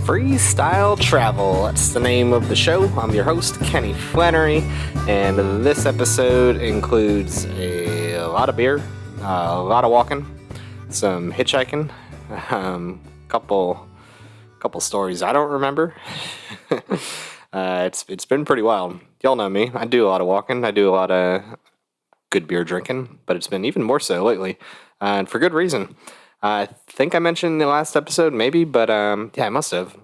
Freestyle Travel. That's the name of the show. I'm your host, Kenny Flannery, and this episode includes a lot of beer, a lot of walking, some hitchhiking, couple stories I don't remember. It's been pretty wild. Y'all know me. I do a lot of walking. I do a lot of good beer drinking, but it's been even more so lately, and for good reason. I think I mentioned in the last episode, maybe, but yeah, I must have.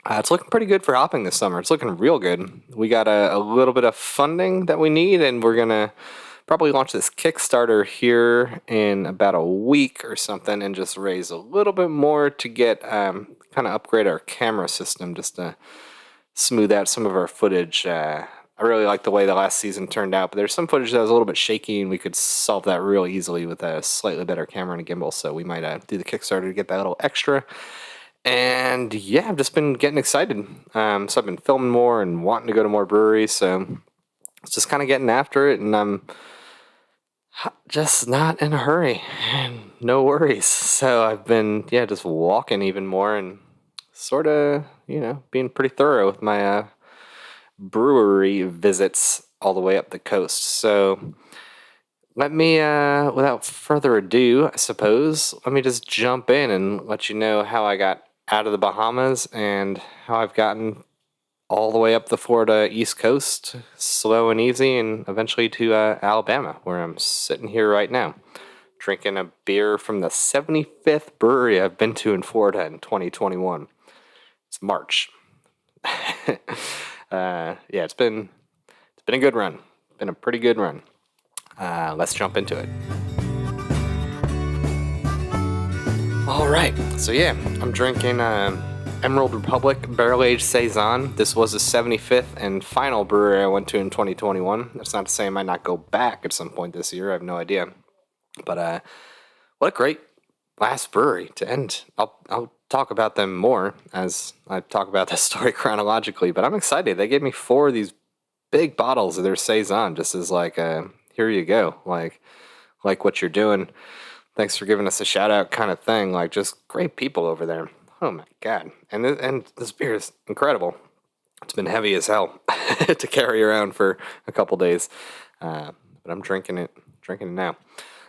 It's looking pretty good for hopping this summer. It's looking real good. We got a little bit of funding that we need, and we're going to probably launch this Kickstarter here in about a week or something and just raise a little bit more to get kind of upgrade our camera system just to smooth out some of our footage. I really like the way the last season turned out, but there's some footage that was a little bit shaky, and we could solve that real easily with a slightly better camera and a gimbal, so we might do the Kickstarter to get that little extra. And yeah, I've just been getting excited. So I've been filming more and wanting to go to more breweries, so it's just kind of getting after it, and I'm just not in a hurry, and no worries. So I've been, just walking even more and sort of, being pretty thorough with my brewery visits all the way up the coast. So let me, without further ado, I suppose, let me just jump in and let you know how I got out of the Bahamas and how I've gotten all the way up the Florida East Coast, slow and easy, and eventually to Alabama, where I'm sitting here right now, drinking a beer from the 75th brewery I've been to in Florida in 2021. It's March. It's been a good run. Been a pretty good run. Let's jump into it. All right. So I'm drinking Emerald Republic Barrel Aged Saison. This was the 75th and final brewery I went to in 2021. That's not to say I might not go back at some point this year. I have no idea. But what a great last brewery to end. I'll talk about them more as I talk about this story chronologically, but I'm excited. They gave me 4 of these big bottles of their Saison just as like, here you go, like what you're doing. Thanks for giving us a shout out kind of thing. Like, just great people over there. Oh my God. And this beer is incredible. It's been heavy as hell to carry around for a couple days. But I'm drinking it now.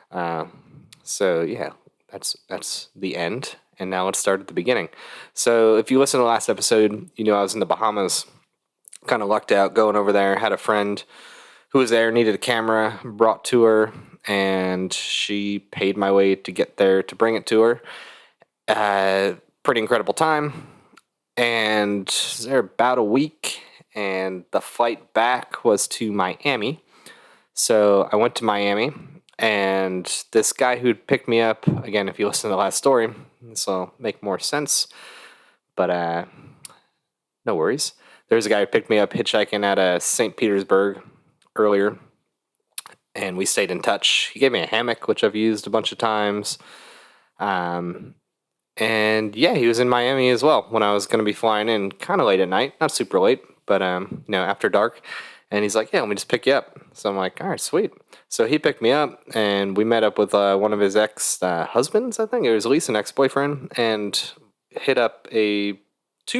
That's the end. And now let's start at the beginning. So if you listen to the last episode, I was in the Bahamas, kind of lucked out going over there. Had a friend who was there, needed a camera, brought to her, and she paid my way to get there to bring it to her. Pretty incredible time. And was there about a week, and the flight back was to Miami. So I went to Miami, and this guy who'd picked me up, again, if you listen to the last story, this will make more sense, but no worries. There's a guy who picked me up hitchhiking at St. Petersburg earlier, and we stayed in touch. He gave me a hammock, which I've used a bunch of times. And he was in Miami as well when I was going to be flying in kind of late at night, not super late, but after dark. And he's like, let me just pick you up. So I'm like, all right, sweet. So he picked me up, and we met up with one of his ex-husbands, I think. It was at least an ex-boyfriend, and hit up 2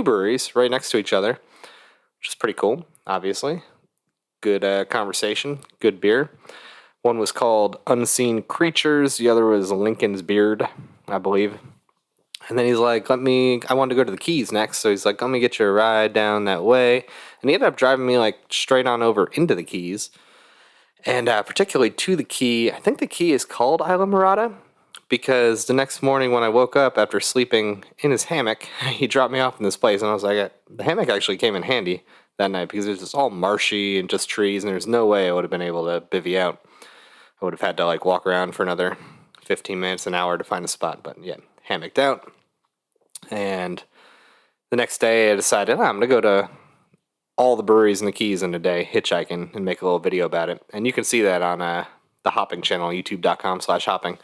breweries right next to each other, which is pretty cool, obviously. Good conversation, good beer. One was called Unseen Creatures. The other was Lincoln's Beard, I believe. And then he's like, I wanted to go to the Keys next, so he's like, let me get you a ride down that way. And he ended up driving me like straight on over into the Keys. And particularly to the Key, I think the Key is called Isla Morada, because the next morning when I woke up after sleeping in his hammock, he dropped me off in this place, and I was like, the hammock actually came in handy that night because it was just all marshy and just trees, and there's no way I would have been able to bivvy out. I would have had to like walk around for another 15 minutes, an hour to find a spot, but hammocked out. And the next day I decided, I'm going to go to all the breweries in the Keys in a day, hitchhiking, and make a little video about it. And you can see that on the hopping channel, youtube.com/hopping.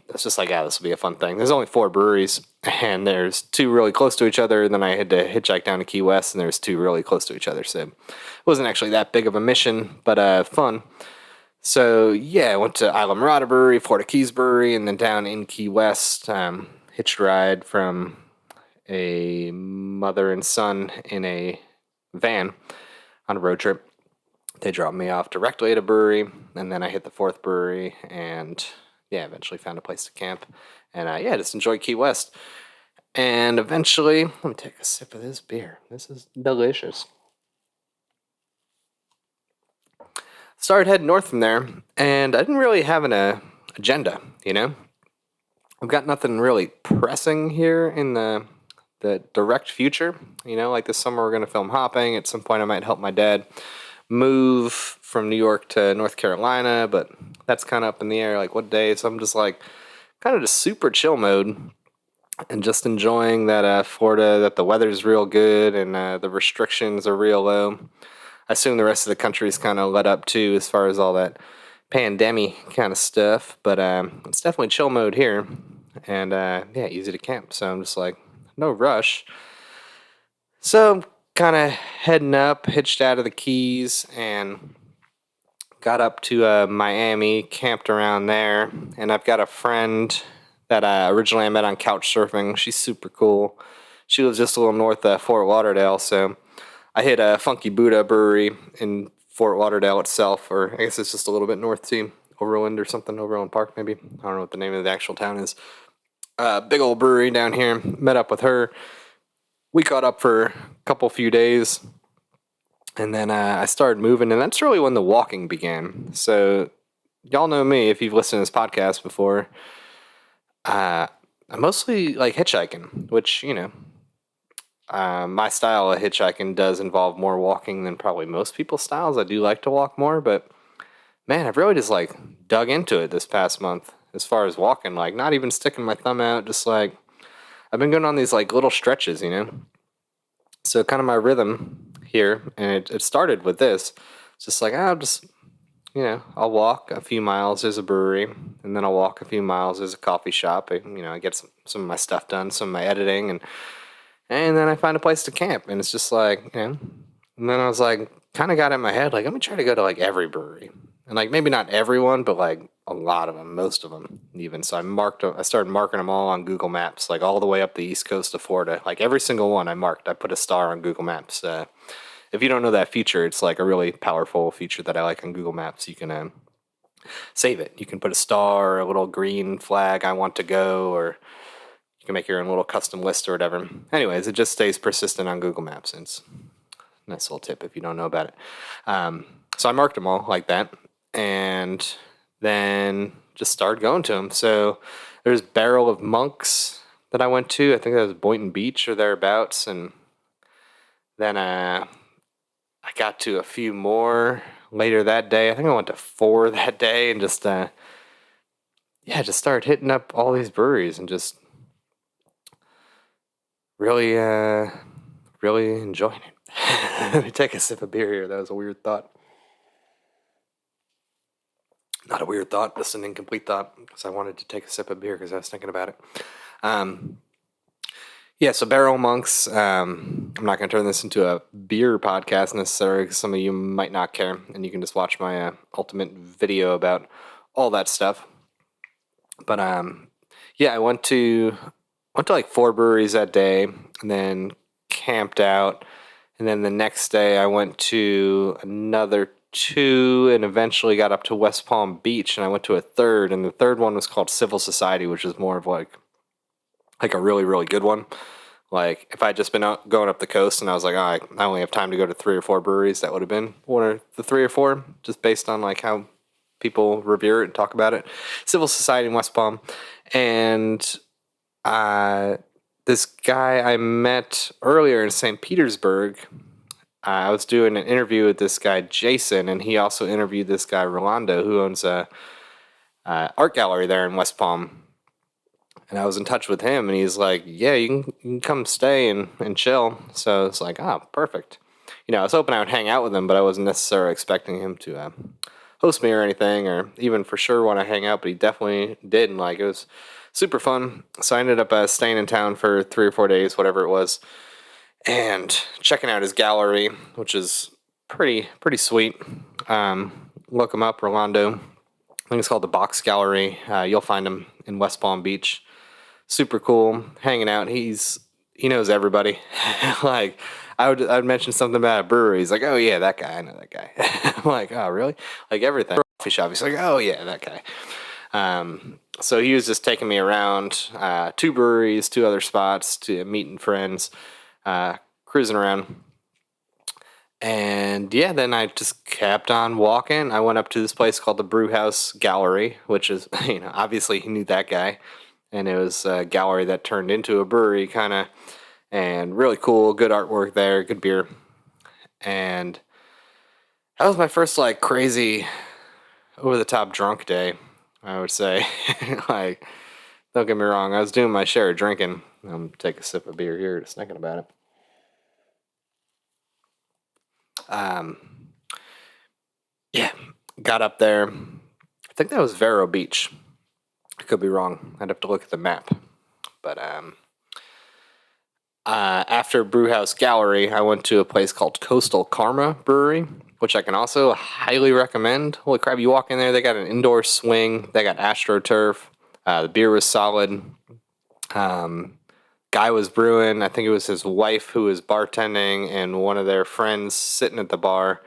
It's just like, this will be a fun thing. There's only 4 breweries, and there's 2 really close to each other. And then I had to hitchhike down to Key West, and there's 2 really close to each other. So it wasn't actually that big of a mission, but fun. So I went to Isla Morada Brewery, Florida Keys Brewery, and then down in Key West, hitched a ride from a mother and son in a van on a road trip. They dropped me off directly at a brewery, and then I hit the fourth brewery, and yeah, eventually found a place to camp. And yeah, just enjoyed Key West. And eventually, let me take a sip of this beer. This is delicious. Started heading north from there, and I didn't really have an agenda, you know? I've got nothing really pressing here in the direct future. You know, like this summer we're going to film hopping. At some point I might help my dad move from New York to North Carolina, but that's kind of up in the air, like what day. So I'm just like kind of just super chill mode and just enjoying that Florida, that the weather's real good and the restrictions are real low. I assume the rest of the country's kind of let up too as far as all that pandemic kind of stuff, but it's definitely chill mode here. And yeah, easy to camp. So I'm just like, no rush. So kind of heading up, hitched out of the Keys, and got up to Miami, camped around there. And I've got a friend that originally I met on couch surfing. She's super cool. She lives just a little north of Fort Lauderdale, so I hit a Funky Buddha brewery in Fort Lauderdale itself, or I guess it's just a little bit north too, Overland or something, Overland Park maybe. I don't know what the name of the actual town is. Big old brewery down here. Met up with her. We caught up for a few days, and then I started moving, and that's really when the walking began. So y'all know me if you've listened to this podcast before. I mostly like hitchhiking, which, you know, my style of hitchhiking does involve more walking than probably most people's styles. I do like to walk more, but man, I've really just like dug into it this past month as far as walking, like not even sticking my thumb out, just like I've been going on these like little stretches, you know? So kind of my rhythm here, and it started with this. It's just like, I'll just, you know, I'll walk a few miles, there's a brewery, and then I'll walk a few miles, there's a coffee shop. I get some of my stuff done, some of my editing, and then I find a place to camp, and it's just like, you know, and then I was like, kind of got in my head, like, let me try to go to like every brewery. And like, maybe not everyone, but like a lot of them, most of them even. So I started marking them all on Google Maps, like all the way up the east coast of Florida. Like every single one I marked, I put a star on Google Maps. If you don't know that feature, it's like a really powerful feature that I like on Google Maps. You can save it. You can put a star or a little green flag, I want to go, or you can make your own little custom list or whatever. Anyways, it just stays persistent on Google Maps. And it's a nice little tip if you don't know about it. So I marked them all like that, and then just started going to them. So there's Barrel of Monks that I went to. I think that was Boynton Beach or thereabouts. And then I got to a few more later that day. I think I went to 4 that day, and just just started hitting up all these breweries and just really really enjoying it. Let me take a sip of beer here. That was a weird thought. Not a weird thought, just an incomplete thought, because I wanted to take a sip of beer because I was thinking about it. Yeah, so Barrel Monks. I'm not going to turn this into a beer podcast necessarily, because some of you might not care, and you can just watch my ultimate video about all that stuff. But yeah, I went to like 4 breweries that day, and then camped out, and then the next day I went to another 2, and eventually got up to West Palm Beach, and I went to a third, and the third one was called Civil Society, which is more of like a really, really good one. Like, if I'd just been out going up the coast and I was like, oh, I only have time to go to 3 or 4 breweries, that would have been one of the 3 or 4, just based on like how people revere it and talk about it. Civil Society in West Palm. And this guy I met earlier in St. Petersburg, I was doing an interview with this guy, Jason, and he also interviewed this guy, Rolando, who owns a art gallery there in West Palm. And I was in touch with him, and he's like, yeah, you can come stay and chill. So it's like, oh, perfect. You know, I was hoping I would hang out with him, but I wasn't necessarily expecting him to host me or anything, or even for sure want to hang out, but he definitely did. And like, it was super fun. So I ended up staying in town for 3 or 4 days, whatever it was, and checking out his gallery, which is pretty sweet. Look him up, Rolando. I think it's called the Box Gallery. You'll find him in West Palm Beach. Super cool, hanging out. He's he knows everybody. Like I'd mention something about a brewery. He's like, oh yeah, that guy. I know that guy. I'm like, oh really? Like everything. Coffee shop. He's like, oh yeah, that guy. So he was just taking me around 2 breweries, 2 other spots to meeting friends, cruising around. And yeah, then I just kept on walking. I went up to this place called the Brew House Gallery, which is, obviously he knew that guy. And it was a gallery that turned into a brewery, kind of, and really cool, good artwork there, good beer. And that was my first, like, crazy, over the top drunk day, I would say. Like, don't get me wrong, I was doing my share of drinking. I'm take a sip of beer here, just thinking about it. Um, yeah, got up there. I think that was Vero Beach. I could be wrong. I'd have to look at the map. But after Brewhouse Gallery, I went to a place called Coastal Karma Brewery, which I can also highly recommend. Holy crap, you walk in there, they got an indoor swing, they got AstroTurf. The beer was solid. Guy was brewing. I think it was his wife who was bartending and one of their friends sitting at the bar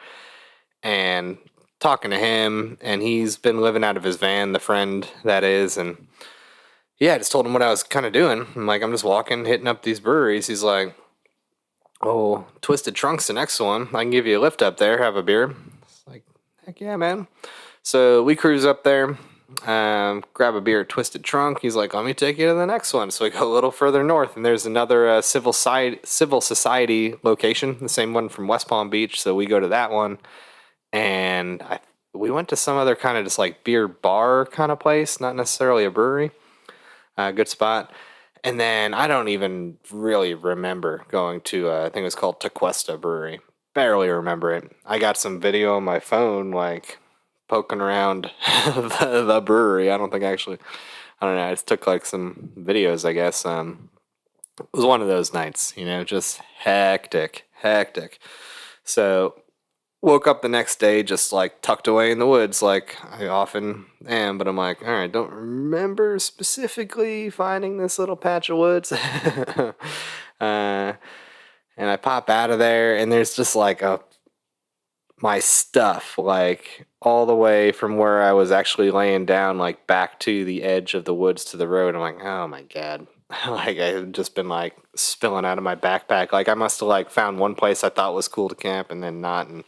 and talking to him. And he's been living out of his van, the friend that is. And yeah, I just told him what I was kind of doing. I'm like, I'm just walking, hitting up these breweries. He's like, oh, Twisted Trunk's the next one. I can give you a lift up there, have a beer. It's like, heck yeah, man. So we cruise up there, grab a beer at Twisted Trunk. He's like, let me take you to the next one. So we go a little further north, and there's another civil society location, the same one from West Palm Beach. So we go to that one, and we went to some other kind of just like beer bar kind of place, not necessarily a brewery. Good spot. And then I don't even really remember going to, I think it was called Tequesta Brewery. Barely remember it. I got some video on my phone, like poking around the brewery. I don't think actually, I don't know. I just took like some videos, I guess. It was one of those nights, just hectic. So woke up the next day just like tucked away in the woods like I often am, but I'm like, all right, don't remember specifically finding this little patch of woods. And I pop out of there and there's just like my stuff like all the way from where I was actually laying down like back to the edge of the woods to the road. I'm like, oh my god. Like I had just been like spilling out of my backpack. Like I must have like found one place I thought was cool to camp and then not. And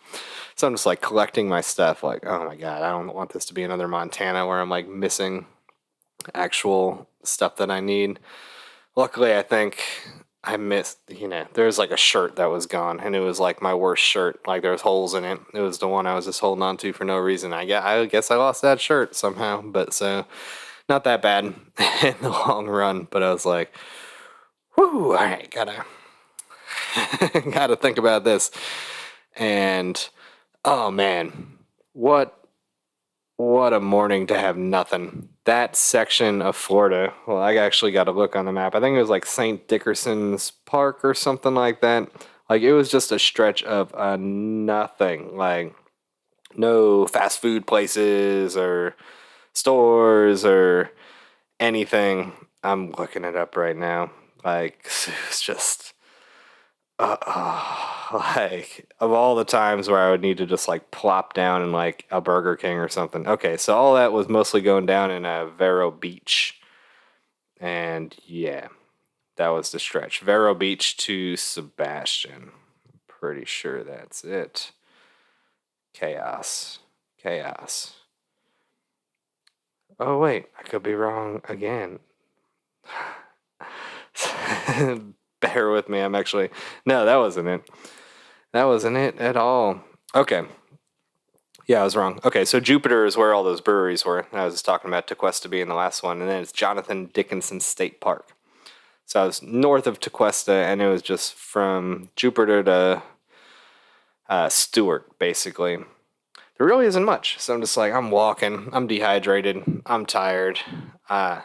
so I'm just like collecting my stuff. Like, oh my god, I don't want this to be another Montana where I'm like missing actual stuff that I need. Luckily, I think I missed, there's like a shirt that was gone and it was like my worst shirt. Like there was holes in it. It was the one I was just holding on to for no reason. I guess I lost that shirt somehow, but so not that bad in the long run, but I was like, whoo, all right, gotta think about this. And oh man, what a morning to have nothing. That section of Florida, well, I actually got to look on the map. I think it was like St. Dickerson's Park or something like that. Like it was just a stretch of nothing. Like no fast food places or stores or anything. I'm looking it up right now. Like it's just like of all the times where I would need to just like plop down in like a Burger King or something. Okay, so all that was mostly going down in Vero Beach. And yeah, that was the stretch. Vero Beach to Sebastian. Pretty sure that's it. Chaos. Oh wait, I could be wrong again. Bear with me, no, that wasn't it. That wasn't it at all. Okay. Yeah, I was wrong. Okay, so Jupiter is where all those breweries were. I was talking about Tequesta being the last one, and then it's Jonathan Dickinson State Park. So I was north of Tequesta, and it was just from Jupiter to Stewart, basically. There really isn't much. So I'm just like, I'm walking, I'm dehydrated, I'm tired, and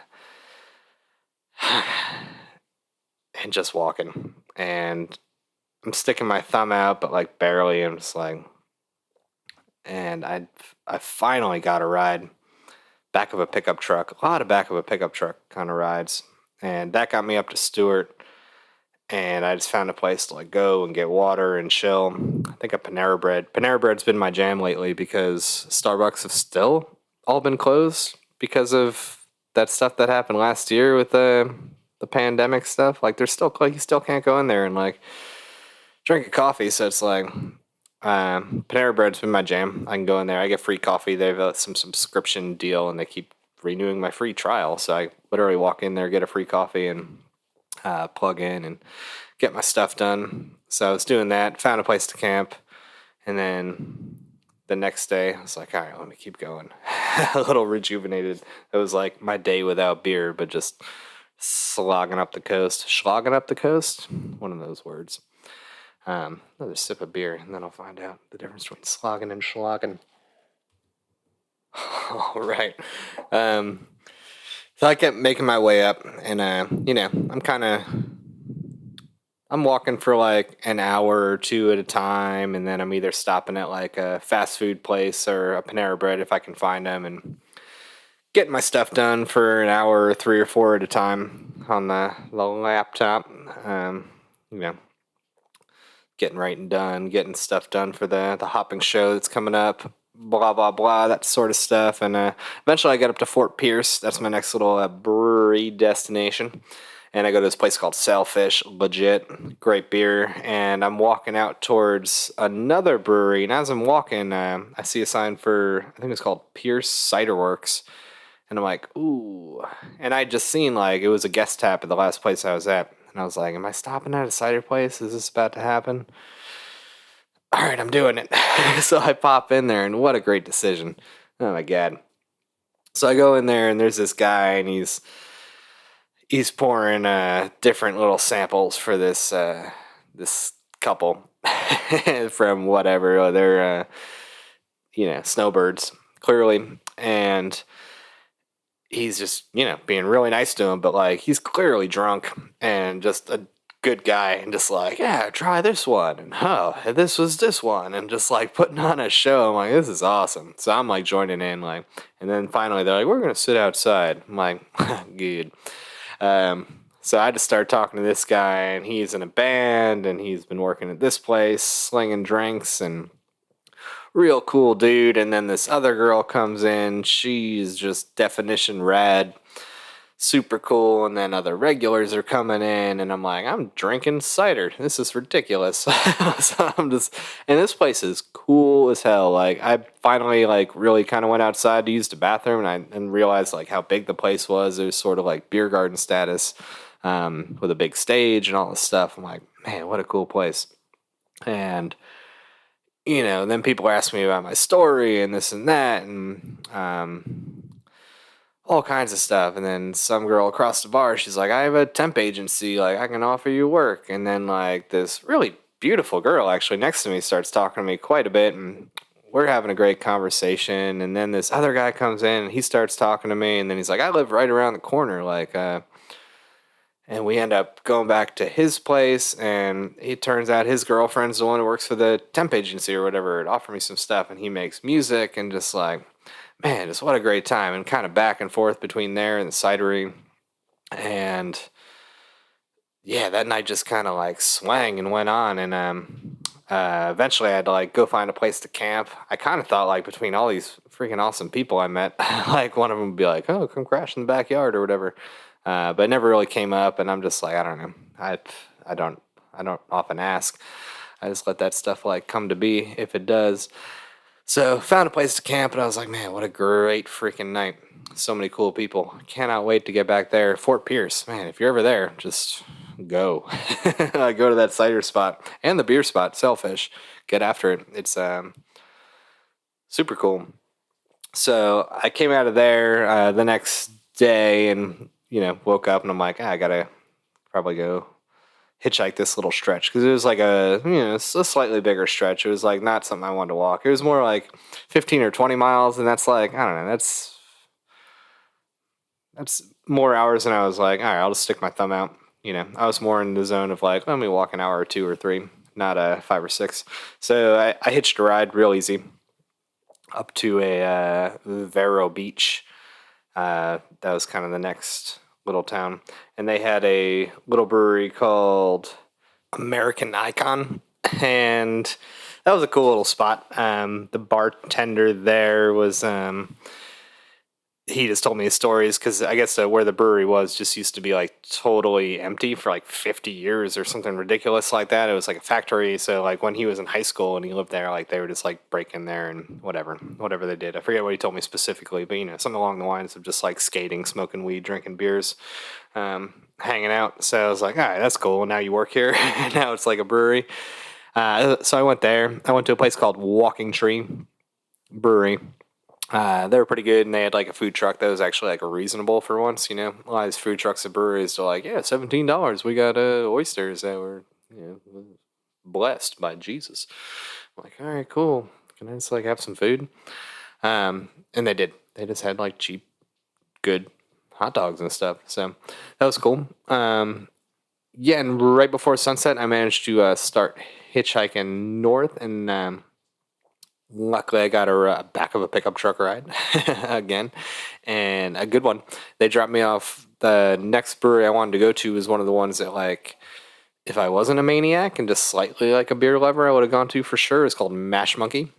just walking. And I'm sticking my thumb out, but like barely. I'm just like, and I finally got a ride back of a pickup truck. A lot of back of a pickup truck kind of rides, and that got me up to Stewart. and I just found a place to like go and get water and chill. I think a Panera Bread. Panera Bread's been my jam lately because Starbucks have still all been closed because of that stuff that happened last year with the pandemic stuff. Like they're still like you still can't go in there and like drink a coffee. So it's like Panera Bread's been my jam. I can go in there. I get free coffee. They have some subscription deal, and they keep renewing my free trial. So I literally walk in there, get a free coffee, and plug in and get my stuff done. So I was doing that. Found a place to camp, and then the next day I was like, all right, let me keep going. A little rejuvenated. It was like my day without beer, but just slogging up the coast. Slogging up the coast? One of those words. Another sip of beer, and then I'll find out the difference between slogging and schlogging. All right. So I kept making my way up, and I'm walking for like an hour or two at a time, and then I'm either stopping at like a fast food place or a Panera Bread if I can find them, and getting my stuff done for an hour or 3 or 4 at a time on the laptop. You know, getting right and done, getting stuff done for the hopping show that's coming up, blah, blah, blah, that sort of stuff. And eventually I got up to Fort Pierce. That's my next little brewery destination. And I go to this place called Sailfish, legit, great beer. And I'm walking out towards another brewery. And as I'm walking, I see a sign for, I think it's called Pierce Cider Works. And I'm like, ooh. And I just seen like, it was a guest tap at the last place I was at. And I was like, am I stopping at a cider place? Is this about to happen? All right, I'm doing it. So I pop in there, and what a great decision. Oh my God. So I go in there, and there's this guy, and he's pouring different little samples for this couple from whatever. They're, snowbirds, clearly. And he's just, being really nice to him, but like he's clearly drunk and just a good guy and just like, yeah, try this one. And this was this one. And just like putting on a show. I'm like, this is awesome. So I'm like joining in, like, and then finally they're like, we're going to sit outside. I'm like, good. So I just started talking to this guy, and he's in a band, and he's been working at this place, slinging drinks, and real cool dude. And then this other girl comes in. She's just definition rad, super cool. And then other regulars are coming in, and I'm like, I'm drinking cider. This is ridiculous. So I'm just, and this place is cool as hell. Like I finally like really kind of went outside to use the bathroom, and realized like how big the place was. It was sort of like beer garden status, with a big stage and all this stuff. I'm like, man, what a cool place. And then people ask me about my story and this and that, and all kinds of stuff. And then some girl across the bar, she's like, I have a temp agency, like I can offer you work. And then like this really beautiful girl actually next to me starts talking to me quite a bit, and we're having a great conversation. And then this other guy comes in, and he starts talking to me, and then he's like, I live right around the corner, like and we end up going back to his place, and it turns out his girlfriend's the one who works for the temp agency or whatever. It offered me some stuff, and he makes music, and just like, man, just what a great time. And kind of back and forth between there and the cidery. And yeah, that night just kind of like swang and went on. And eventually I had to like go find a place to camp. I kind of thought like between all these freaking awesome people I met, like one of them would be like, oh, come crash in the backyard or whatever. But it never really came up, and I'm just like, I don't know. I don't often ask. I just let that stuff like come to be if it does. So found a place to camp, and I was like, man, what a great freaking night. So many cool people. Cannot wait to get back there. Fort Pierce, man, if you're ever there, just go. Go to that cider spot and the beer spot, Sailfish. Get after it. It's super cool. So I came out of there the next day, and woke up, and I'm like, I gotta probably go hitchhike this little stretch, because it was like a slightly bigger stretch. It was like not something I wanted to walk. It was more like 15 or 20 miles, and that's like, I don't know, that's more hours than I was like, all right, I'll just stick my thumb out. I was more in the zone of like, let me walk an hour or 2 or 3, not 5 or 6. So I hitched a ride real easy up to a Vero Beach. That was kind of the next little town, and they had a little brewery called American Icon, and that was a cool little spot. The bartender there was he just told me his stories because I guess where the brewery was just used to be like totally empty for like 50 years or something ridiculous like that. It was like a factory. So like when he was in high school and he lived there, like they would just like break in there and whatever they did. I forget what he told me specifically, but something along the lines of just like skating, smoking weed, drinking beers, hanging out. So I was like, all right, that's cool. Now you work here. Now it's like a brewery. So I went there. I went to a place called Walking Tree Brewery. They were pretty good, and they had like a food truck that was actually like reasonable for once. A lot of these food trucks at breweries are like, yeah, $17. We got oysters that were blessed by Jesus. I'm like, all right, cool. Can I just like have some food? And they did. They just had like cheap, good hot dogs and stuff. So that was cool. Yeah, and right before sunset, I managed to start hitchhiking north, and luckily I got a back of a pickup truck ride again, and a good one. They dropped me off. The next brewery I wanted to go to was one of the ones that, like, if I wasn't a maniac and just slightly like a beer lover, I would have gone to for sure. It's called Mash Monkey.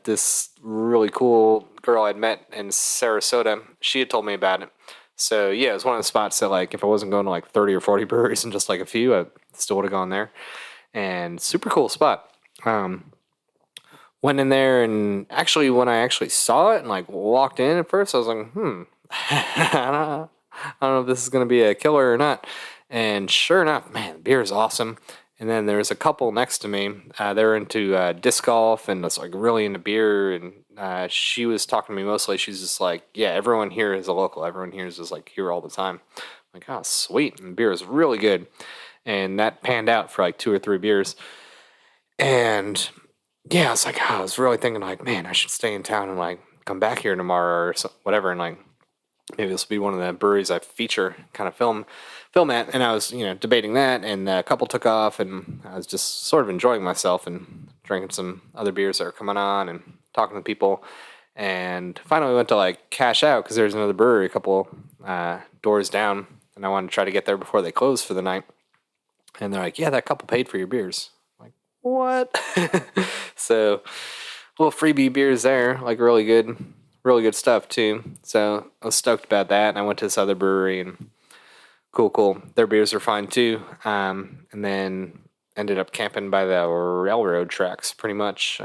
This really cool girl I'd met in Sarasota, she had told me about it. So yeah, it was one of the spots that, like, if I wasn't going to like 30 or 40 breweries and just like a few, I still would have gone there. And super cool spot. Went in there, and actually when I actually saw it and like walked in at first, I was like, I don't know if this is going to be a killer or not. And sure enough, man, the beer is awesome. And then there's a couple next to me. They're into disc golf and it's like really into beer. And she was talking to me mostly. She's just like, yeah, everyone here is a local. Everyone here is just like here all the time. I'm like, oh, sweet. And beer is really good. And that panned out for like 2 or 3 beers. And yeah, I was like, I was really thinking like, man, I should stay in town and like come back here tomorrow or whatever. And like, maybe this will be one of the breweries I feature, kind of film at. And I was, debating that, and a couple took off, and I was just sort of enjoying myself and drinking some other beers that were coming on and talking to people. And finally went to like cash out because there's another brewery a couple doors down, and I wanted to try to get there before they closed for the night. And they're like, yeah, that couple paid for your beers. I'm like, what? So little freebie beers there, like really good stuff too. So I was stoked about that. And I went to this other brewery, and cool. Their beers are fine too. And then ended up camping by the railroad tracks pretty much.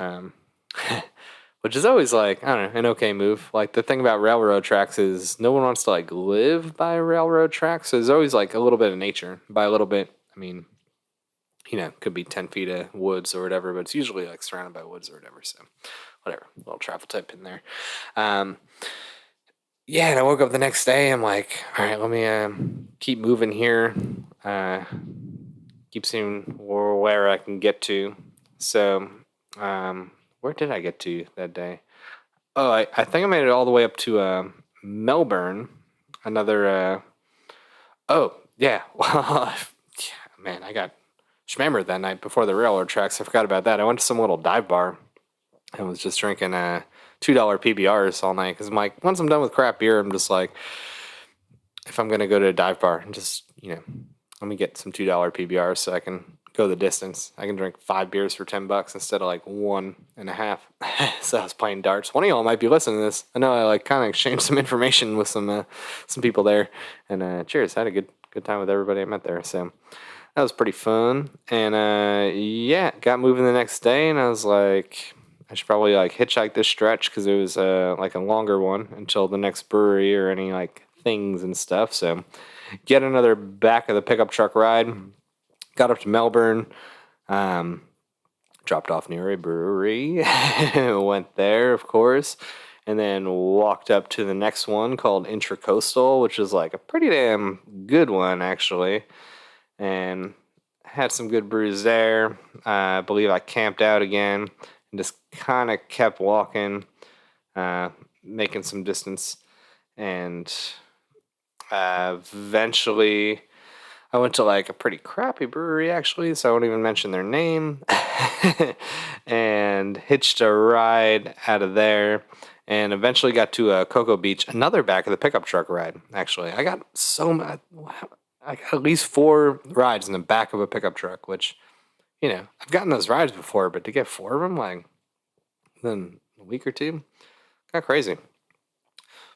Which is always like, I don't know, an okay move. Like the thing about railroad tracks is no one wants to like live by railroad tracks. So there's always like a little bit of nature. By a little bit, I mean, could be 10 feet of woods or whatever, but it's usually like surrounded by woods or whatever. So whatever, little travel tip in there. Yeah, and I woke up the next day. I'm like, all right, let me keep moving here. Keep seeing where I can get to. So, where did I get to that day? Oh, I think I made it all the way up to Melbourne. Another. Oh, yeah. Man, I got schmammered that night before the railroad tracks. I forgot about that. I went to some little dive bar and was just drinking $2 PBRs all night. Because I'm like, once I'm done with craft beer, I'm just like, if I'm going to go to a dive bar, just, let me get some $2 PBRs so I can go the distance. I can drink 5 beers for $10 instead of like 1.5. So I was playing darts. One of y'all might be listening to this. I know I like kind of exchanged some information with some people there. And cheers. I had a good time with everybody I met there. So that was pretty fun. And yeah, got moving the next day, and I was like, I should probably like hitchhike this stretch because it was like a longer one until the next brewery or any like things and stuff. So get another back of the pickup truck ride. Got up to Melbourne, dropped off near a brewery, went there, of course, and then walked up to the next one called Intracoastal, which is like a pretty damn good one, actually. And had some good brews there. I believe I camped out again and just kind of kept walking, making some distance. And eventually I went to like a pretty crappy brewery, actually, so I won't even mention their name, and hitched a ride out of there and eventually got to Cocoa Beach, another back of the pickup truck ride. Actually, I got so much. I got at least 4 rides in the back of a pickup truck, which, I've gotten those rides before, but to get 4 of them, like, within a week or two, kind of crazy.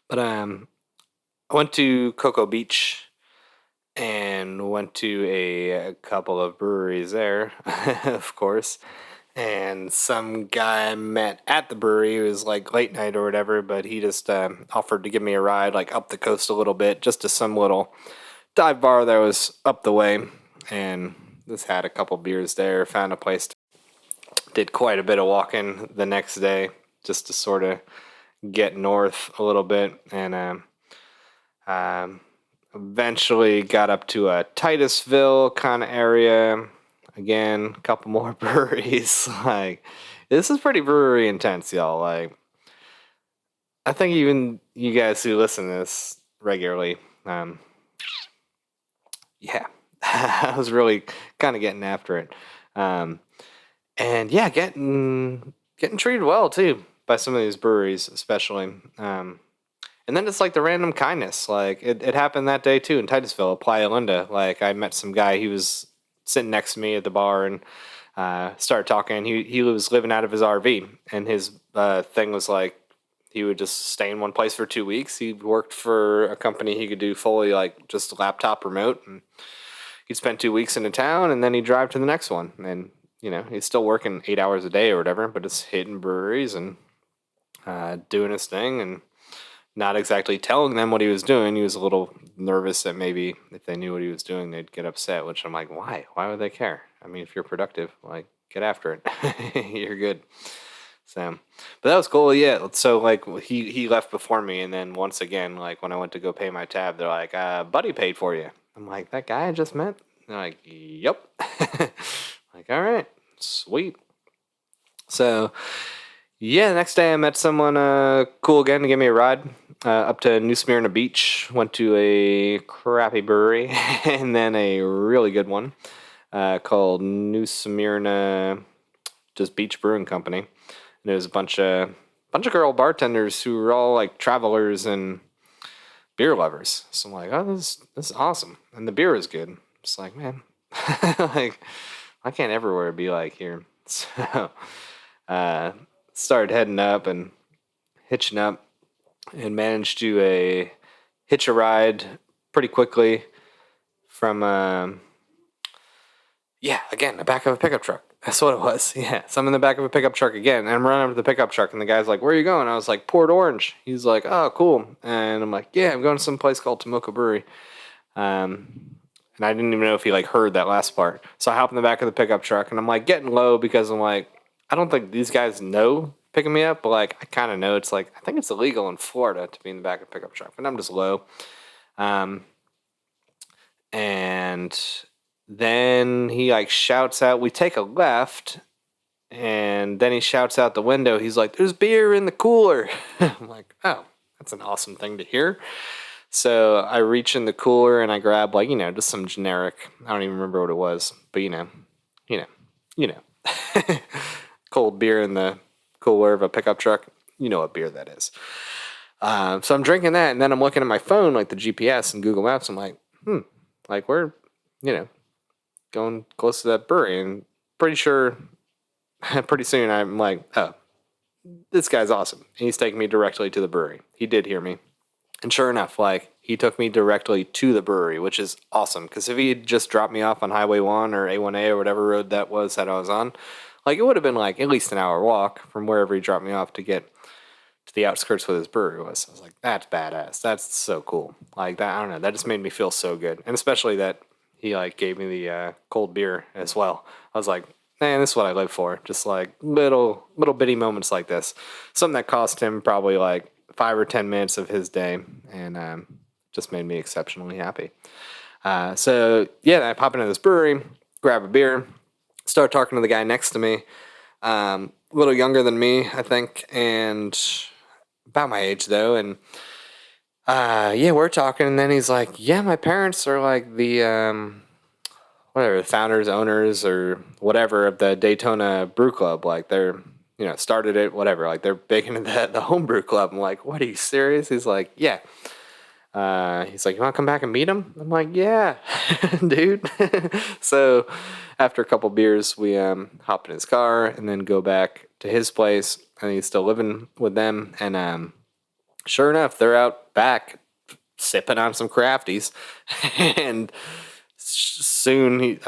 But I went to Cocoa Beach and went to a couple of breweries there, of course. And some guy I met at the brewery, it was like late night or whatever, but he just offered to give me a ride like up the coast a little bit, just to some little dive bar that was up the way. And just had a couple beers there, found a place, did quite a bit of walking the next day just to sort of get north a little bit. And eventually got up to a Titusville kind of area. Again, a couple more breweries. Like, this is pretty brewery intense, y'all. Like, I think even you guys who listen to this regularly, yeah, I was really kind of getting after it. And yeah, getting treated well too by some of these breweries, especially. And then it's like the random kindness. Like, it happened that day too in Titusville, Playa Linda. Like, I met some guy, he was sitting next to me at the bar and started talking. He was living out of his RV, and his thing was like he would just stay in one place for 2 weeks. He worked for a company he could do fully like just laptop remote, and he'd spend 2 weeks in a town and then he'd drive to the next one. And he's still working 8 hours a day or whatever, but it's hitting breweries and doing his thing and not exactly telling them what he was doing. He was a little nervous that maybe if they knew what he was doing, they'd get upset, which I'm like, why? Why would they care? I mean, if you're productive, like, get after it. You're good. So, but that was cool. Yeah. So like he left before me. And then once again, like when I went to go pay my tab, they're like, buddy paid for you. I'm like, that guy I just met? They're like, yep. Like, all right, sweet. So yeah, the next day I met someone cool again to give me a ride up to New Smyrna Beach. Went to a crappy brewery and then a really good one called New Smyrna just Beach Brewing Company. And it was a bunch of girl bartenders who were all like travelers and beer lovers. So I'm like, oh, this is awesome. And the beer is good. It's like, man, like, I can't everywhere be like here. So started heading up and hitching up and managed to hitch a ride pretty quickly from again, the back of a pickup truck. That's what it was. Yeah, so I'm in the back of a pickup truck again, and I'm running up to the pickup truck, and the guy's like, where are you going? I was like, Port Orange. He's like, oh, cool. And I'm like, yeah, I'm going to some place called Tomoka Brewery. And I didn't even know if he like heard that last part. So I hop in the back of the pickup truck, and I'm like getting low because I'm like, I don't think these guys know picking me up, but like I kind of know. It's like, I think it's illegal in Florida to be in the back of a pickup truck, and I'm just low. And then he like shouts out, we take a left, and then he shouts out the window, he's like, there's beer in the cooler. I'm like, oh, that's an awesome thing to hear. So I reach in the cooler and I grab like, just some generic, I don't even remember what it was, but you know, cold beer in the cooler of a pickup truck. You know what beer that is. So I'm drinking that, and then I'm looking at my phone, like the GPS and Google Maps. I'm like, like we're, going close to that brewery, and pretty sure pretty soon I'm like, oh, this guy's awesome. And he's taking me directly to the brewery. He did hear me. And sure enough, like, he took me directly to the brewery, which is awesome. Because if he had just dropped me off on Highway 1 or A1A or whatever road that was that I was on, like, it would have been like at least an hour walk from wherever he dropped me off to get to the outskirts where this brewery was. I was like, that's badass. That's so cool. Like, that, I don't know, that just made me feel so good. And especially that he like gave me the cold beer as well. I was like, man, this is what I live for. Just like little bitty moments like this. Something that cost him probably like 5 or 10 minutes of his day, and just made me exceptionally happy. So yeah, I pop into this brewery, grab a beer, start talking to the guy next to me, a little younger than me, I think, and about my age though, and yeah, we're talking, and then he's like, yeah, my parents are like the whatever, the founders, owners, or whatever of the Daytona Brew Club. Like, they're, started it, whatever. Like, they're big into the homebrew club. I'm like, what, are you serious? He's like, yeah. He's like, you want to come back and meet him? I'm like, yeah, dude. So after a couple beers, we hop in his car and then go back to his place. And he's still living with them. And sure enough, they're out back sipping on some crafties. And soon he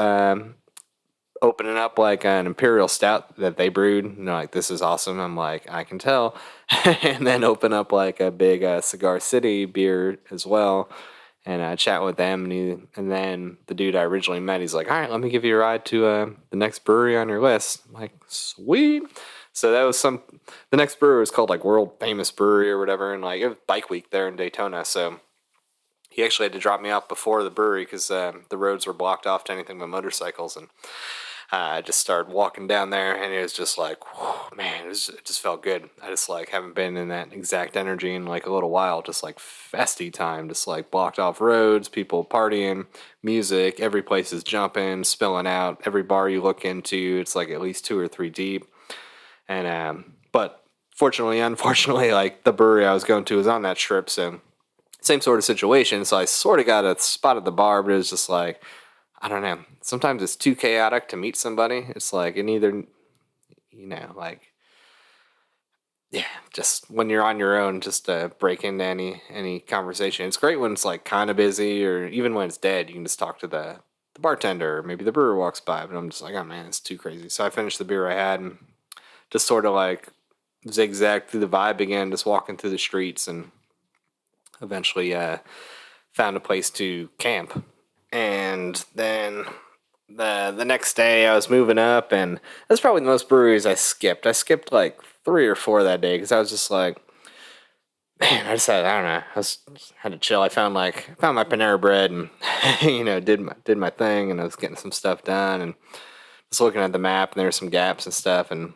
opening up like an imperial stout that they brewed. And they're like, this is awesome. I'm like, I can tell. And then open up like a big Cigar City beer as well, and chat with them. And then the dude I originally met, he's like, all right, let me give you a ride to the next brewery on your list. I'm like, sweet. So that was the next brewery was called like World Famous Brewery or whatever, and like it was Bike Week there in Daytona. So he actually had to drop me off before the brewery because the roads were blocked off to anything but motorcycles. And I just started walking down there, and it was just like, whew, man, it just felt good. I just like haven't been in that exact energy in like a little while. Just like festy time, just like blocked off roads, people partying, music, every place is jumping, spilling out. Every bar you look into, it's like at least 2 or 3 deep. And but unfortunately, like the brewery I was going to was on that strip, so same sort of situation. So I sort of got a spot at the bar, but it was just like, I don't know. Sometimes it's too chaotic to meet somebody. It's like it either, like, yeah, just when you're on your own, just break into any conversation. It's great when it's like kind of busy, or even when it's dead, you can just talk to the bartender, or maybe the brewer walks by. But I'm just like, oh man, it's too crazy. So I finished the beer I had and just sort of like zigzag through the vibe again, just walking through the streets, and eventually found a place to camp. And then the next day I was moving up, and that's probably the most breweries I skipped. I skipped like 3 or 4 that day because I was just like, man, I don't know, had to chill. I found my Panera bread, and did my thing, and I was getting some stuff done, and just looking at the map, and there were some gaps and stuff. And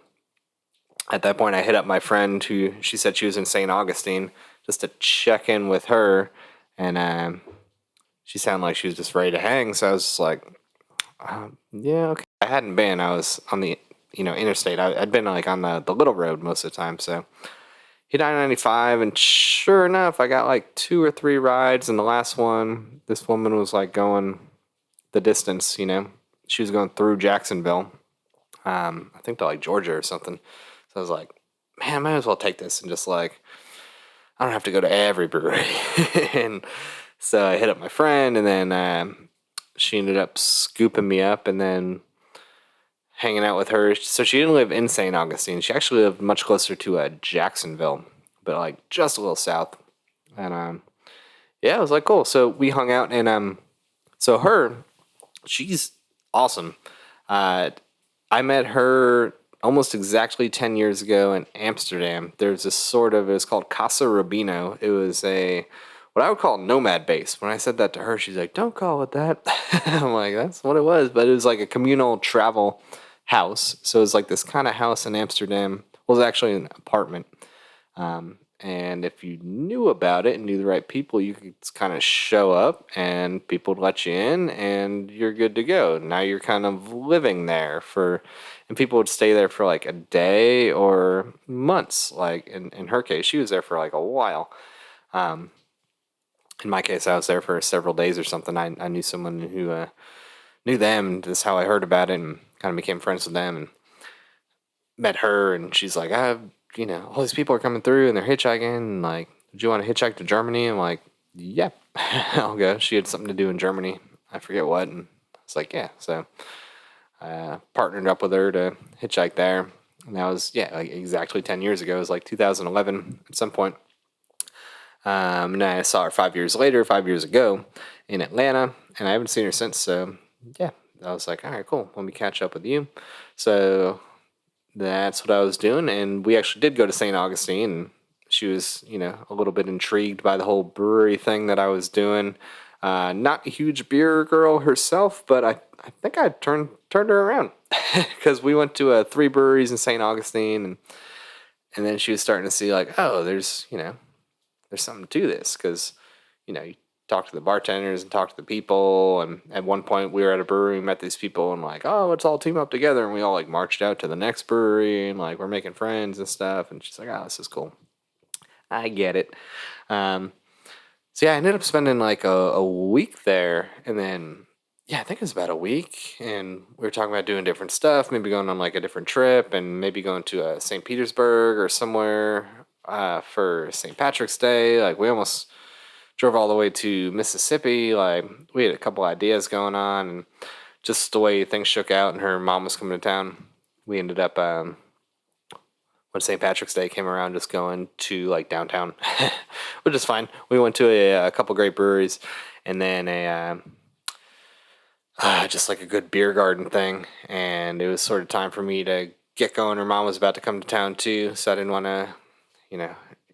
at that point I hit up my friend, who she said she was in St. Augustine, just to check in with her. And she sounded like she was just ready to hang. So I was just like, yeah, okay. I hadn't been. I was on the, interstate. I'd been like on the little road most of the time. So hit I-95, and sure enough, I got like 2 or 3 rides. And the last one, this woman was like going the distance, She was going through Jacksonville, I think to like Georgia or something. So I was like, man, I might as well take this and just like, I don't have to go to every brewery. And so I hit up my friend, and then she ended up scooping me up, and then hanging out with her. So she didn't live in St. Augustine. She actually lived much closer to Jacksonville, but like just a little south. And yeah, it was like cool. So we hung out, and so she's awesome. I met her almost exactly 10 years ago in Amsterdam. There's this it was called Casa Rubino. It was what I would call nomad base. When I said that to her, she's like, don't call it that. I'm like, that's what it was. But it was like a communal travel house. So it was like this kind of house in Amsterdam. Well, it was actually an apartment. And if you knew about it and knew the right people, you could kind of show up and people would let you in and you're good to go. Now you're kind of living there and people would stay there for like a day or months. Like in her case, she was there for like a while. In my case, I was there for several days or something. I knew someone who knew them, and that's how I heard about it, and kind of became friends with them, and met her. And she's like, all these people are coming through, and they're hitchhiking, and like, do you want to hitchhike to Germany? I'm like, yeah, I'll go. She had something to do in Germany. I forget what, and I was like, yeah. So I partnered up with her to hitchhike there, and that was, like exactly 10 years ago. It was like 2011 at some point. And I saw her 5 years ago in Atlanta, and I haven't seen her since. So yeah, I was like, all right, cool. Let me catch up with you. So that's what I was doing. And we actually did go to St. Augustine, and she was, a little bit intrigued by the whole brewery thing that I was doing. Not a huge beer girl herself, but I think I turned her around because we went to 3 breweries in St. Augustine, and then she was starting to see like, oh, there's something to this, because talk to the bartenders and talk to the people. And at one point we were at a brewery, met these people, and like, oh, let's all team up together. And we all like marched out to the next brewery, and like we're making friends and stuff. And she's like, oh, this is cool. I get it. So yeah, I ended up spending like a week there, and then yeah, I think it was about a week, and we were talking about doing different stuff, maybe going on like a different trip, and maybe going to St. Petersburg or somewhere for St. Patrick's Day. Like we almost drove all the way to Mississippi. Like we had a couple ideas going on, and just the way things shook out, and her mom was coming to town, we ended up when St. Patrick's Day came around, just going to like downtown, which is fine. We went to a couple great breweries, and then just like a good beer garden thing. And it was sort of time for me to get going. Her mom was about to come to town too, so I didn't want to,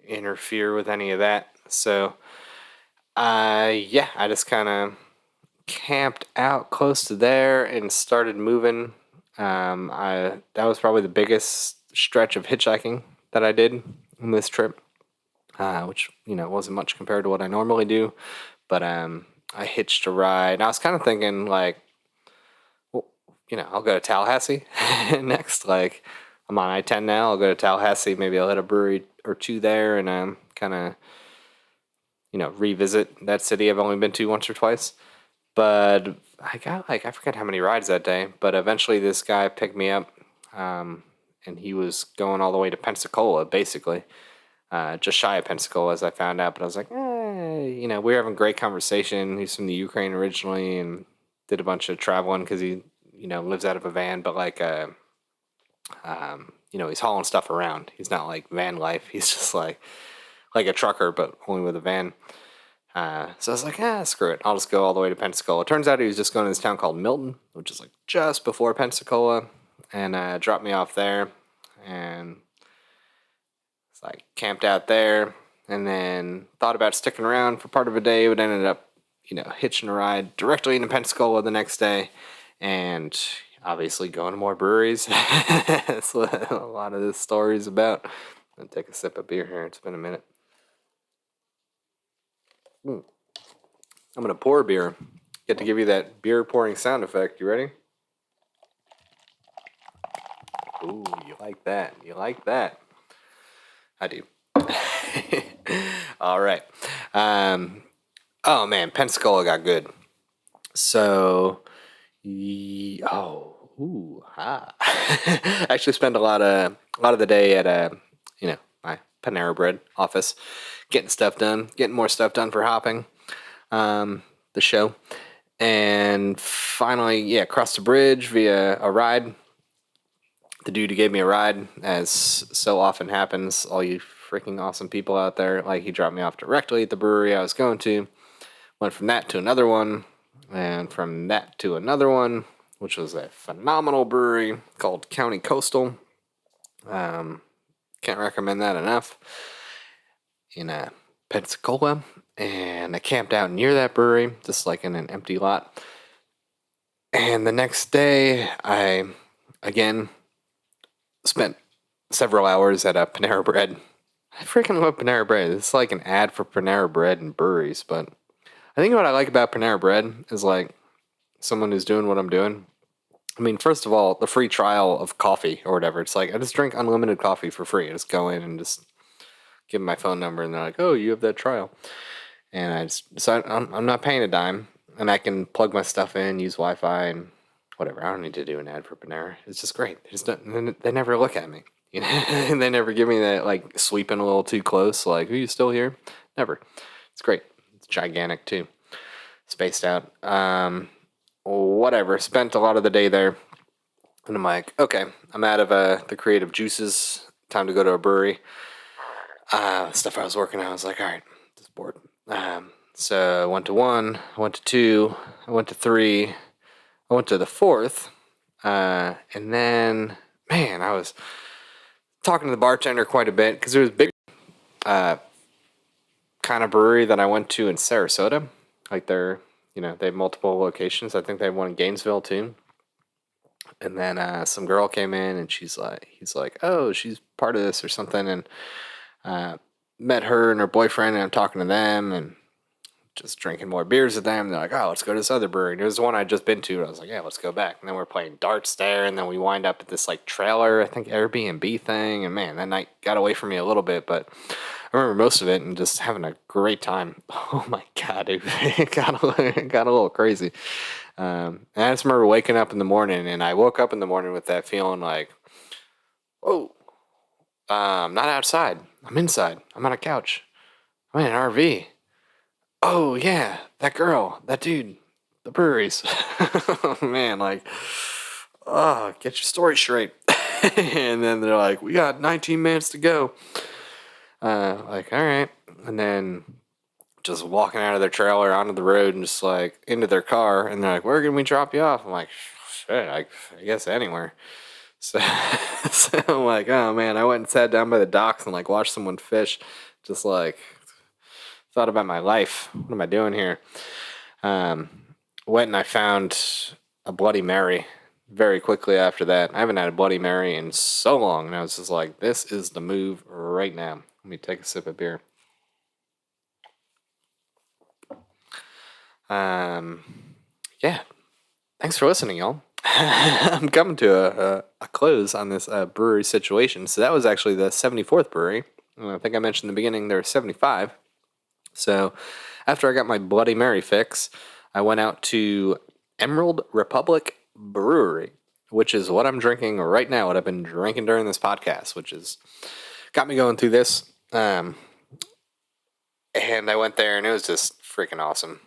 interfere with any of that. So, yeah, I just kind of camped out close to there and started moving. That was probably the biggest stretch of hitchhiking that I did in this trip, which wasn't much compared to what I normally do. But I hitched a ride, and I was kind of thinking like, well, I'll go to Tallahassee next. Like I'm on I-10 now. I'll go to Tallahassee. Maybe I'll hit a brewery or two there, and kind of revisit that city I've only been to once or twice. But I got I forget how many rides that day, but eventually this guy picked me up, and he was going all the way to Pensacola, basically, just shy of Pensacola, as I found out. But I was like, we were having great conversation. He's from the Ukraine originally, and did a bunch of traveling because he, lives out of a van, but like, he's hauling stuff around. He's not like van life. He's just like a trucker, but only with a van. So I was like, screw it. I'll just go all the way to Pensacola. Turns out he was just going to this town called Milton, which is like just before Pensacola, and dropped me off there. And it's like camped out there, and then thought about sticking around for part of a day, but ended up, hitching a ride directly into Pensacola the next day, and obviously going to more breweries. That's what a lot of this story is about. I'm gonna take a sip of beer here. It's been a minute. I'm gonna pour beer. Get to give you that beer pouring sound effect. You ready? Ooh, you like that? You like that? I do. All right. Oh man, Pensacola got good. So, I actually spent a lot of the day at my Panera Bread office, getting stuff done, getting more stuff done for hopping, the show, and finally, crossed the bridge via a ride. The dude who gave me a ride, as so often happens, all you freaking awesome people out there, like he dropped me off directly at the brewery I was going to, went from that to another one, and from that to another one, which was a phenomenal brewery called County Coastal. Can't recommend that enough. In Pensacola, and I camped out near that brewery, just like in an empty lot. And the next day, I again spent several hours at a Panera Bread. I freaking love Panera Bread. It's like an ad for Panera Bread and breweries, but I think what I like about Panera Bread is like someone who's doing what I'm doing. I mean, first of all, the free trial of coffee or whatever. It's like I just drink unlimited coffee for free. I just go in and just give them my phone number, and they're like, "Oh, you have that trial," and I'm not paying a dime, and I can plug my stuff in, use Wi-Fi, and whatever. I don't need to do an ad for Panera. It's just great. They never look at me, and they never give me that like sweeping a little too close, like, "Are you still here?" Never. It's great. It's gigantic too, spaced out. Whatever. Spent a lot of the day there, and I'm like, okay, I'm out of the creative juices. Time to go to a brewery. Stuff I was working on, I was like, all right, just bored. So I went to 1, I went to 2, I went to 3, I went to the 4th, and then, man, I was talking to the bartender quite a bit, because there was a big kind of brewery that I went to in Sarasota. Like they have multiple locations. I think they have one in Gainesville too. And then some girl came in, and he's like, oh, she's part of this or something, and met her and her boyfriend, and I'm talking to them, and just drinking more beers with them. They're like, oh, let's go to this other brewery. And it was the one I'd just been to. And I was like, yeah, let's go back. And then we're playing darts there. And then we wind up at this like trailer, I think Airbnb thing. And man, that night got away from me a little bit, but I remember most of it and just having a great time. Oh my God, dude. It got a little crazy. And I just remember waking up in the morning, and I woke up in the morning with that feeling like, whoa, I'm not outside. I'm inside. I'm on a couch. I'm in an RV. Oh yeah, that girl, that dude, the breweries. Man, like, oh, get your story straight. And then they're like, we got 19 minutes to go. Like, all right. And then just walking out of their trailer onto the road and just like into their car. And they're like, where can we drop you off? I'm like, shit, I guess anywhere. So, so I'm like, oh man, I went and sat down by the docks and like watched someone fish. Just like thought about my life. What am I doing here? Went and I found a Bloody Mary very quickly after that. I haven't had a Bloody Mary in so long. And I was just like, this is the move right now. Let me take a sip of beer. Yeah. Thanks for listening, y'all. I'm coming to a close on this brewery situation. So that was actually the 74th brewery. I think I mentioned in the beginning there were 75. So after I got my Bloody Mary fix, I went out to Emerald Republic Brewery, which is what I'm drinking right now, what I've been drinking during this podcast, which is got me going through this. And I went there and it was just freaking awesome.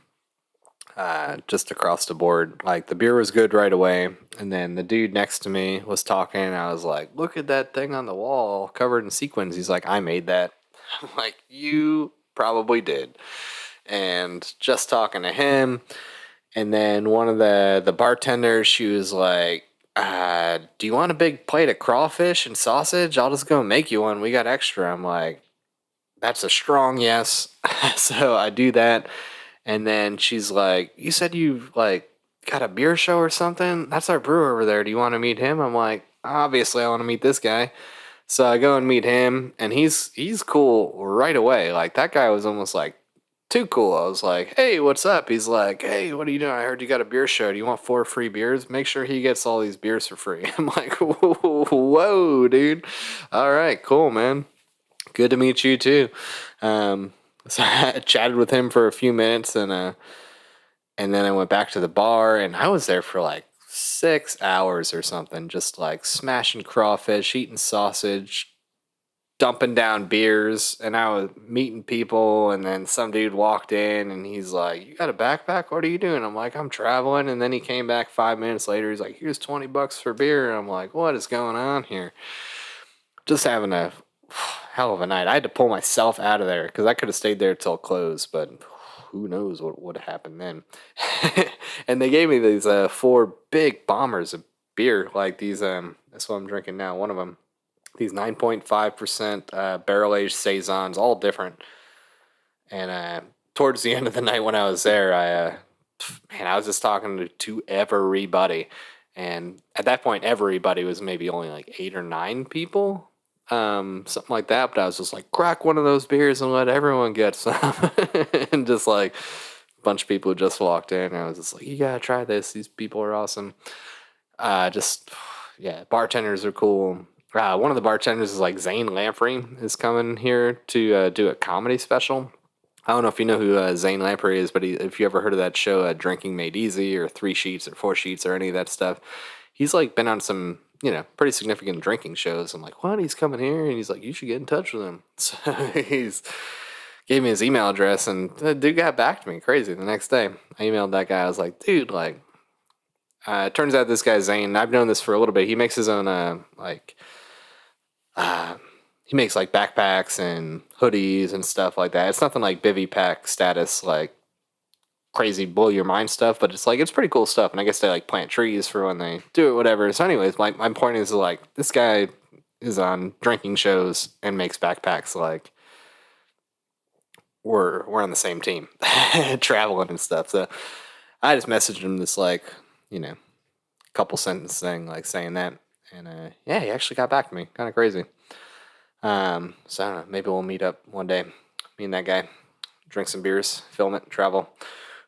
Just across the board. Like, the beer was good right away. And then the dude next to me was talking. And I was like, look at that thing on the wall covered in sequins. He's like, I made that. I'm like, you probably did. And just talking to him. And then one of the bartenders, she was like, do you want a big plate of crawfish and sausage? I'll just go make you one. We got extra. I'm like, that's a strong yes. So I do that. And then she's like, you said you like got a beer show or something? That's our brewer over there. Do you want to meet him? I'm like, obviously I want to meet this guy. So I go and meet him, and he's cool right away. Like, that guy was almost like too cool. I was like, hey, what's up? He's like, hey, what are you doing? I heard you got a beer show. Do you want 4 free beers? Make sure he gets all these beers for free. I'm like, whoa, dude. All right, cool, man. Good to meet you too. So I chatted with him for a few minutes, and then I went back to the bar, and I was there for like 6 hours or something, just like smashing crawfish, eating sausage, dumping down beers, and I was meeting people. And then some dude walked in, and he's like, you got a backpack? What are you doing? I'm like, I'm traveling. And then he came back 5 minutes later. He's like, here's $20 for beer. And I'm like, what is going on here? Just having a hell of a night. I had to pull myself out of there because I could have stayed there till close, but who knows what would have happened then. And they gave me these 4 big bombers of beer, like these. That's what I'm drinking now. One of them, these 9.5% barrel aged saisons, all different. And towards the end of the night when I was there, I was just talking to everybody, and at that point, everybody was maybe only like 8 or 9 people. Something like that, but I was just like, crack one of those beers and let everyone get some. And just like a bunch of people just walked in, and I was just like, you gotta try this. These people are awesome. Bartenders are cool. One of the bartenders is like Zane Lamprey is coming here to do a comedy special. I don't know if you know who Zane Lamprey is, but if you ever heard of that show, Drinking Made Easy, or 3 Sheets or 4 Sheets or any of that stuff, he's like been on some, pretty significant drinking shows. I'm like, what? He's coming here? And he's like, you should get in touch with him. So he's gave me his email address, and the dude got back to me crazy the next day. I emailed that guy. I was like, dude, like, it turns out this guy Zane, I've known this for a little bit. He makes his own, he makes like backpacks and hoodies and stuff like that. It's nothing like Bivy Pack status, like crazy blow your mind stuff, but it's pretty cool stuff. And I guess they like plant trees for when they do it, whatever. So anyways, my point is, like, this guy is on drinking shows and makes backpacks. Like, we're on the same team traveling and stuff. So I just messaged him this, like, couple sentence thing, like saying that, and he actually got back to me. Kind of crazy. So I don't know, maybe we'll meet up one day, me and that guy, drink some beers, film it, travel.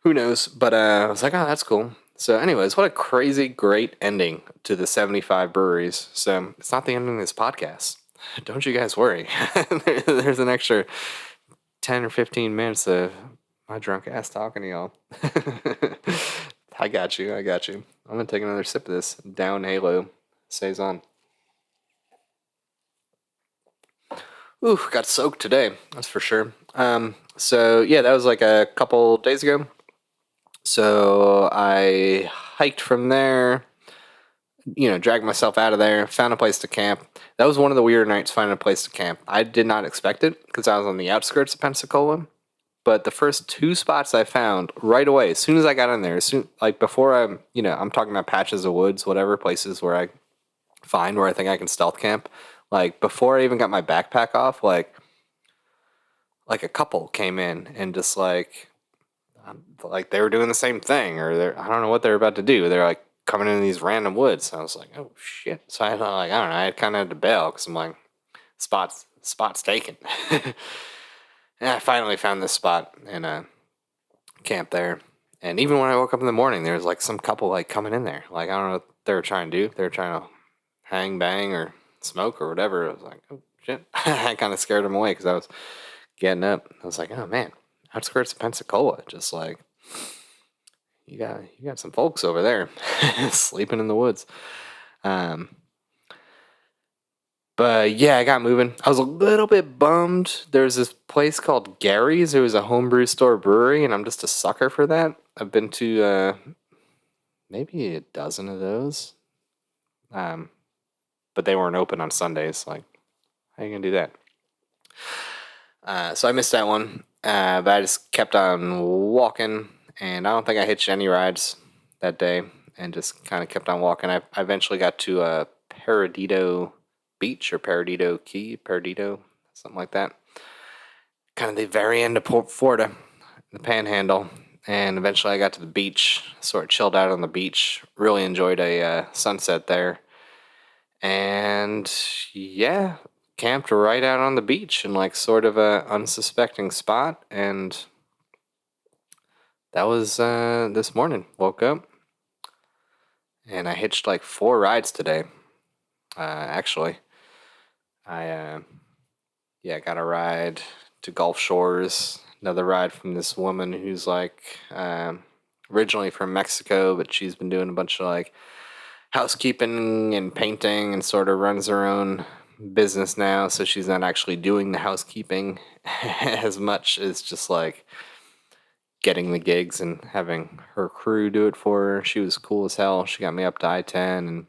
Who knows? But I was like, oh, that's cool. So anyways, what a crazy great ending to the 75 breweries. So it's not the ending of this podcast. Don't you guys worry. There's an extra 10 or 15 minutes of my drunk ass talking to y'all. I got you. I'm going to take another sip of this Down Halo Saison. Ooh, got soaked today. That's for sure. So yeah, that was like a couple days ago. So I hiked from there, dragged myself out of there, found a place to camp. That was one of the weird nights, finding a place to camp. I did not expect it because I was on the outskirts of Pensacola. But the first two spots I found right away, as soon as I got in there, before I'm talking about patches of woods, whatever, places where I find where I think I can stealth camp. Like before I even got my backpack off, like a couple came in and just like they were doing the same thing, or I don't know what they're about to do. They're like coming in these random woods. I was like, oh shit. So I don't know. I kind of had to bail because I'm like, spots taken. And I finally found this spot and camp there. And even when I woke up in the morning, there was like some couple like coming in there. Like I don't know what they were trying to do. They were trying to hang, bang, or smoke or whatever. I was like, oh shit. I kind of scared them away because I was getting up. I was like, oh man, outskirts of Pensacola, just like you got some folks over there sleeping in the woods. But yeah, I got moving. I was a little bit bummed. There's this place called Gary's. It was a homebrew store brewery, and I'm just a sucker for that. I've been to maybe a dozen of those. But they weren't open on Sundays. Like, how you gonna do that? So I missed that one. But I just kept on walking, and I don't think I hitched any rides that day, and just kind of kept on walking. I eventually got to Perdido Beach or Perdido Key, something like that. Kind of the very end of Florida, the panhandle. And eventually I got to the beach, sort of chilled out on the beach. Really enjoyed a sunset there. And yeah, camped right out on the beach in like sort of a unsuspecting spot. And that was this morning. Woke up and I hitched like 4 rides today. Actually, I got a ride to Gulf Shores. Another ride from this woman who's like originally from Mexico, but she's been doing a bunch of like housekeeping and painting and sort of runs her own business now. So she's not actually doing the housekeeping as much as just like getting the gigs and having her crew do it for her. She was cool as hell. She got me up to I-10, and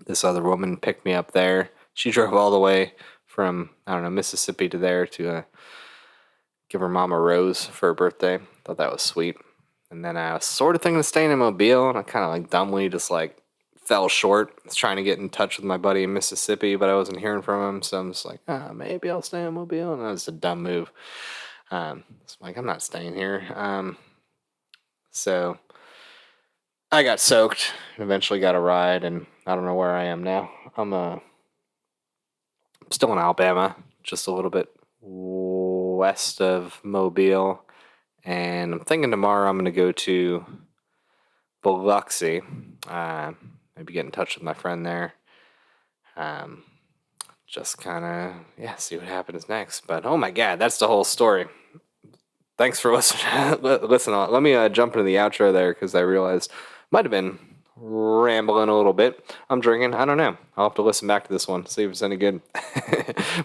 this other woman picked me up there. She drove all the way from, I don't know, Mississippi to there to give her mom a rose for her birthday. Thought that was sweet. And then I was sort of thinking of staying in Mobile, and I kind of like dumbly just like fell short. I was trying to get in touch with my buddy in Mississippi, but I wasn't hearing from him. So I'm just like, maybe I'll stay in Mobile. And that was a dumb move. So I'm like, I'm not staying here. So I got soaked and eventually got a ride, and I don't know where I am now. I'm still in Alabama, just a little bit west of Mobile, and I'm thinking tomorrow I'm going to go to Biloxi, maybe get in touch with my friend there, just kind of, see what happens next. But oh my god, that's the whole story. Thanks for listening. Listen, let me jump into the outro there, because I realized might have been rambling a little bit. I'm drinking. I don't know. I'll have to listen back to this one, see if it's any good.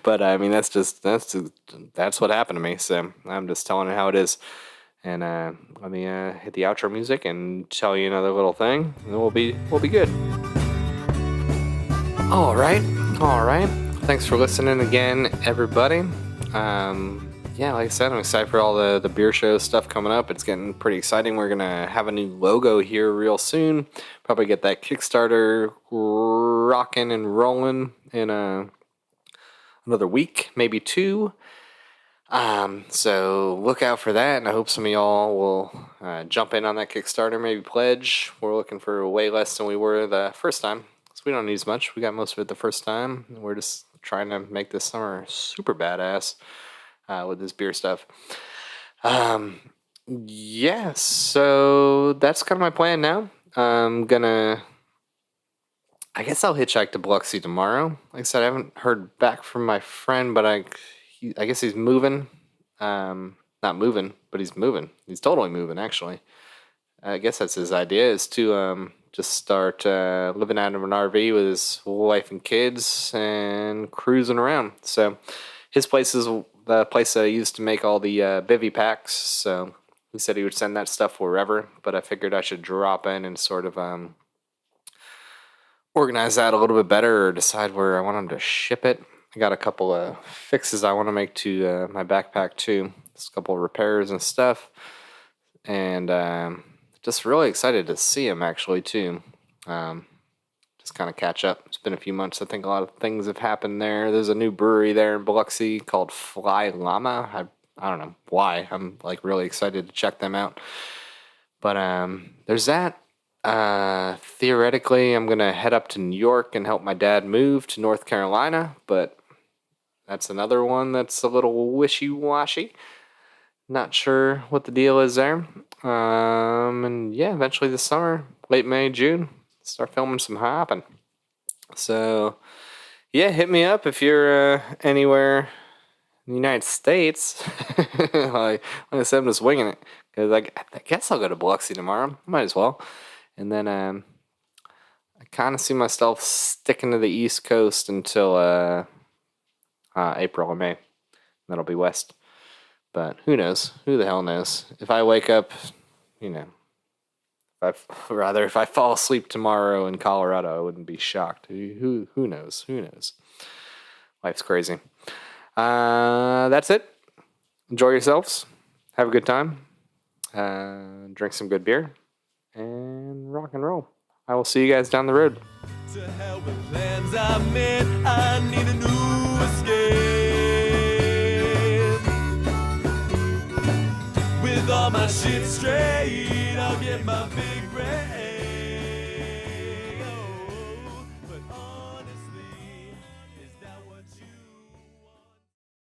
But I mean, that's what happened to me. So I'm just telling it how it is. And let me hit the outro music and tell you another little thing, and we'll be good. All right. Thanks for listening again, everybody. Like I said, I'm excited for all the beer show stuff coming up. It's getting pretty exciting. We're going to have a new logo here real soon. Probably get that Kickstarter rocking and rolling in another week, maybe 2. So look out for that, and I hope some of y'all will jump in on that Kickstarter, maybe pledge. We're looking for way less than we were the first time, so we don't need as much. We got most of it the first time. We're just trying to make this summer super badass with this beer stuff. Yeah, so that's kind of my plan now. I guess I'll hitchhike to Biloxi tomorrow. Like I said, I haven't heard back from my friend, but I guess he's moving. Not moving, but he's moving. He's totally moving, actually. I guess that's his idea, is to just start living out of an RV with his wife and kids and cruising around. So his place is the place I used to make all the bivy packs. So he said he would send that stuff wherever, but I figured I should drop in and sort of organize that a little bit better, or decide where I want him to ship it. I got a couple of fixes I want to make to my backpack too. Just a couple of repairs and stuff. And just really excited to see him actually too. Just kind of catch up. It's been a few months. I think a lot of things have happened there. There's a new brewery there in Biloxi called Fly Llama. I don't know why. I'm like really excited to check them out. But there's that. Theoretically, I'm gonna head up to New York and help my dad move to North Carolina, but that's another one that's a little wishy-washy. Not sure what the deal is there. And yeah, eventually this summer, late May, June, start filming some hopping. So yeah, hit me up if you're anywhere in the United States. like I said, I'm just winging it, because I guess I'll go to Biloxi tomorrow. Might as well. And then I kind of see myself sticking to the East Coast until April or May. That'll be west. But who knows? Who the hell knows? If I wake up, if I fall asleep tomorrow in Colorado, I wouldn't be shocked. Who knows? Who knows? Life's crazy. That's it. Enjoy yourselves. Have a good time. Drink some good beer. And rock and roll. I will see you guys down the road. To hell with plans I made, I need a new escape. With all my shit straight, I'll get my big red